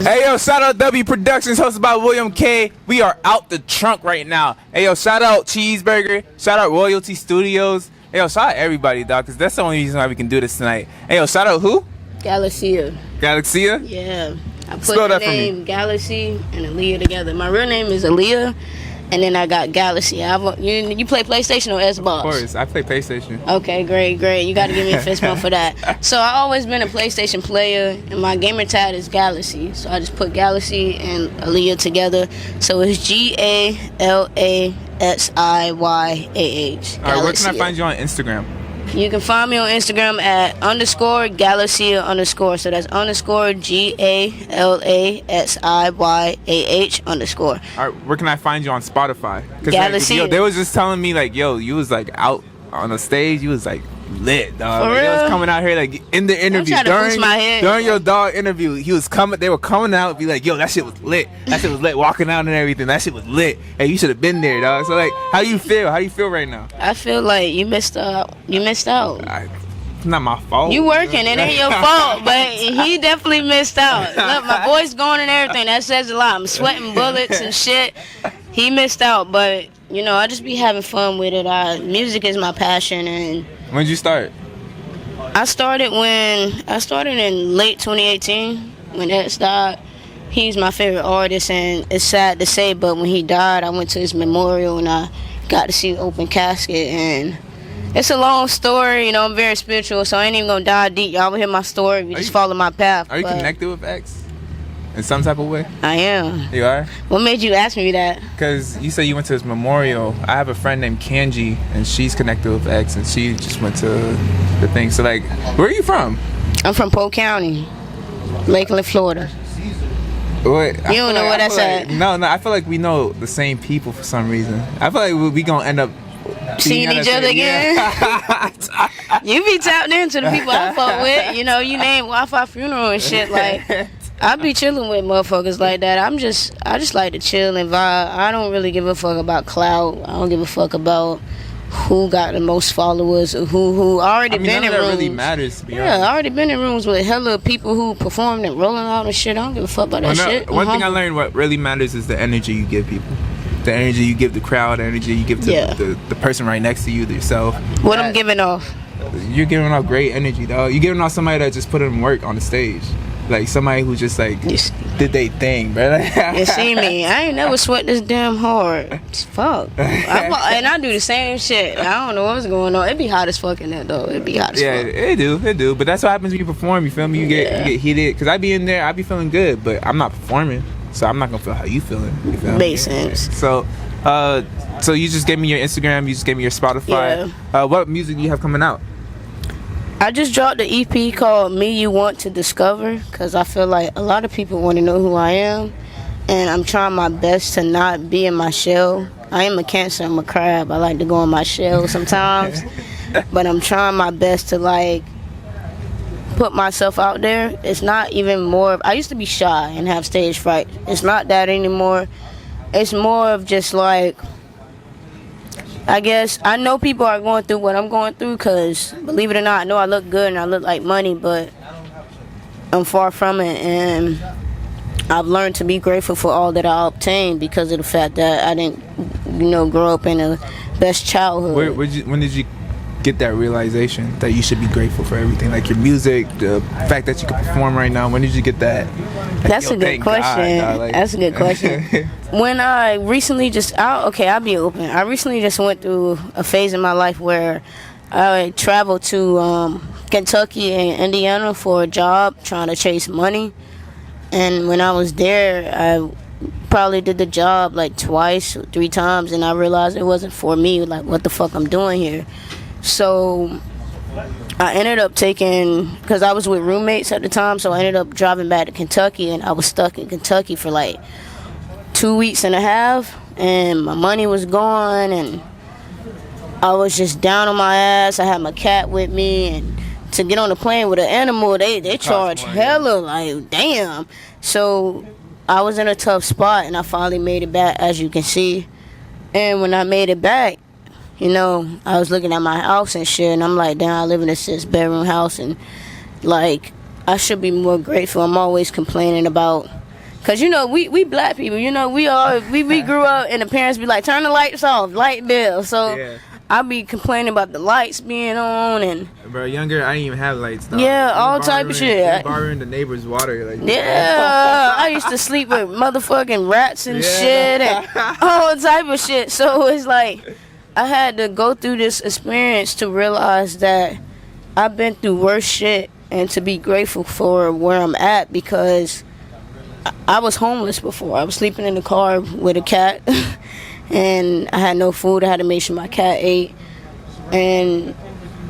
Hey yo, shout out UUproductionz, hosted by UUilliam.k. We are out the trunk right now. Hey yo, shout out Cheeseburger, shout out Royalty Studios. Hey yo, shout out everybody, dog, because that's the only reason why we can do this tonight. Hey yo, shout out who? Galaxia. Galaxia? Yeah. I put Spell the that for name me. Galaxy and Aaliyah together. My real name is Aaliyah, and then I got Galaxia. You play PlayStation or Xbox? Of course, I play PlayStation. Okay, great. You got to give me a fist bump for that. So I always been a PlayStation player, and my gamer tag is Galaxy. So I just put Galaxy and Aaliyah together. So it's Galaxiyah. Alright, where can I find you on Instagram? You can find me on Instagram at _Galaxia_. So that's _GALAXIYAH_. Alright, where can I find you on Spotify? Because Galaxia. they was just telling me like, yo, you was like out on the stage, you was like lit, dog. For Like, they was real? coming out here like in the interview trying to boost my head. during your dog interview. They were coming out and be like, yo, that shit was lit. That shit was lit. Walking out and everything, that shit was lit. Hey, you should have been there, dog. So like, how you feel? How you feel right now? I feel like you missed out. It's Not my fault. You working, it ain't your fault, but he definitely missed out. Look, my voice going and everything, that says a lot. I'm sweating bullets and shit. He missed out, but you know, I just be having fun with it. Music is my passion, and When did you start? I started in late 2018 when X died. He's my favorite artist, and it's sad to say, but when he died, I went to his memorial and I got to see open casket, and it's a long story. You know, I'm very spiritual, so I ain't even gonna dive deep. Y'all will hear my story. You just follow my path. Are you connected with X in some type of way? I am. You are? What made you ask me that? Because you said you went to his memorial. I have a friend named Kanji, and she's connected with X, and she just went to the thing. So, like, where are you from? I'm from Polk County, Lakeland, Florida. What? You don't know where that's at? No, I feel like we know the same people for some reason. I feel like we gonna end up seeing each other again. You be tapped into the people I fuck with. You know, you name Wi-Fi funeral and shit. Like, I be chilling with motherfuckers like that. I just like to chill and vibe. I don't really give a fuck about clout. I don't give a fuck about who got the most followers or who already been in rooms. Really matters, to be Yeah, honest. I already been in rooms with hella people who performed and rolling out and shit. I don't give a fuck about that shit. One thing I learned, what really matters is the energy you give people. The energy you give the crowd, the energy you give to the person right next to you, yourself. What I'm giving off. You're giving off great energy, dog. You're giving off somebody that just put in work on the stage. Like somebody who just like did they thing, bro. You see me? I ain't never sweat this damn hard. Fuck. And I do the same shit. I don't know what's going on. It be hot as fuck in there though. It be hot as fuck. Yeah, it do. But that's what happens when you perform. You feel me? You get heated. Cause I be in there, I be feeling good, but I'm not performing, so I'm not gonna feel how you feeling. You feel me? Makes sense. So you just gave me your Instagram. You just gave me your Spotify. Yeah. What music do you have coming out? I just dropped the EP called Me You Want to Discover, because I feel like a lot of people want to know who I am, and I'm trying my best to not be in my shell. I am a Cancer, I'm a crab. I like to go in my shell sometimes, but I'm trying my best to like put myself out there. It's not even more, I used to be shy and have stage fright. It's not that anymore. It's more of just like, I guess I know people are going through what I'm going through, because believe it or not, I know I look good and I look like money, but I'm far from it, and I've learned to be grateful for all that I obtained because of the fact that I didn't, grow up in the best childhood. When did you get that realization that you should be grateful for everything, like your music, the fact that you can perform right now? When did you get that? That's a good question. That's a good question. When I recently I'll be open. I recently just went through a phase in my life where I traveled to Kentucky and Indiana for a job, trying to chase money. And when I was there, I probably did the job like twice or 3 times, and I realized it wasn't for me. Like, what the fuck I'm doing here? So I ended up because I was with roommates at the time, so I ended up driving back to Kentucky, and I was stuck in Kentucky for like 2 weeks and a half, and my money was gone, and I was just down on my ass. I had my cat with me, and to get on the plane with an animal, they charge hella, like, damn. So I was in a tough spot, and I finally made it back, as you can see. And when I made it back, I was looking at my house and shit, and I'm like, damn, I live in a 6-bedroom house, and like, I should be more grateful. I'm always complaining about Cause you know we black people, you know we grew up and the parents be like, turn the lights off, light bill. So yeah. I be complaining about the lights being on and. Bro, younger, I didn't even have lights. Though. Yeah, all type of shit. Borrowing the neighbor's water. Like, yeah, I used to sleep with motherfucking rats and shit and all type of shit. So it's like I had to go through this experience to realize that I've been through worse shit and to be grateful for where I'm at, because I was homeless before. I was sleeping in the car with a cat and I had no food. I had to make sure my cat ate. And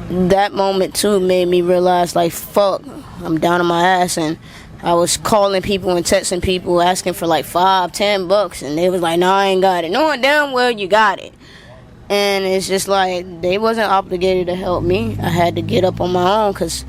that moment too made me realize, like, fuck, I'm down on my ass. And I was calling people and texting people asking for like $5-10, and they was like, no, I ain't got it, knowing damn well you got it. And it's just like they wasn't obligated to help me. I had to get up on my own, because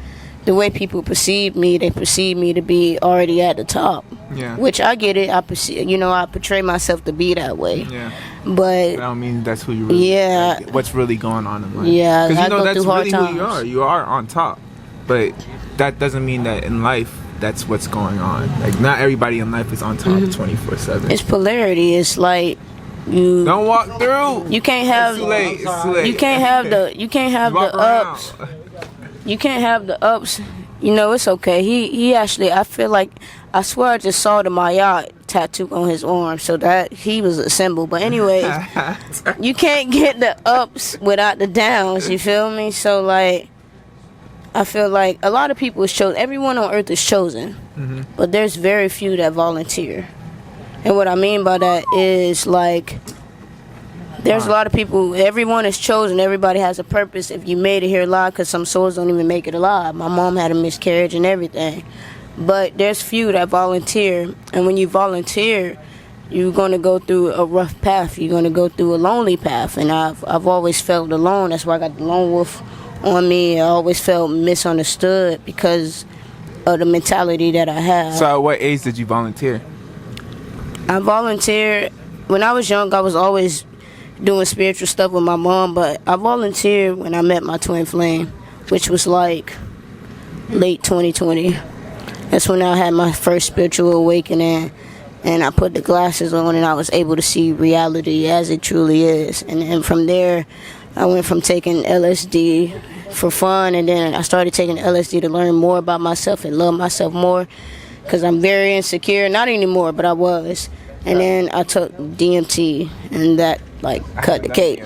the way people perceive me, they perceive me to be already at the top. Yeah. Which I get it. I portray myself to be that way. Yeah. But I don't mean that's who you really. Yeah. Like, what's really going on in life? Yeah. Because you know that's really times. who you are. You are on top, but that doesn't mean that in life that's what's going on. Like, not everybody in life is on top 24/7. It's polarity. It's like you don't walk through. You can't have. It's too late. It's too late. You can't have the ups. You can't have the ups. You know, it's okay. He actually, I feel like, I swear I just saw the Maya tattoo on his arm, so that he was a symbol. But anyways, you can't get the ups without the downs, you feel me? So, like, I feel like a lot of people is chosen. Everyone on earth is chosen, but there's very few that volunteer. And what I mean by that is, like, there's a lot of people, everyone is chosen, everybody has a purpose if you made it here alive, because some souls don't even make it alive. My mom had a miscarriage and everything. But there's few that volunteer, and when you volunteer, you're going to go through a rough path. You're going to go through a lonely path, and I've always felt alone. That's why I got the lone wolf on me. I always felt misunderstood because of the mentality that I have. So at what age did you volunteer? I volunteered when I was young. I was always doing spiritual stuff with my mom, but I volunteered when I met my twin flame, which was like late 2020. That's when I had my first spiritual awakening, and I put the glasses on and I was able to see reality as it truly is. And then from there, I went from taking LSD for fun, and then I started taking LSD to learn more about myself and love myself more, because I'm very insecure. Not anymore, but I was. And then I took DMT, and that, like, cut the cake.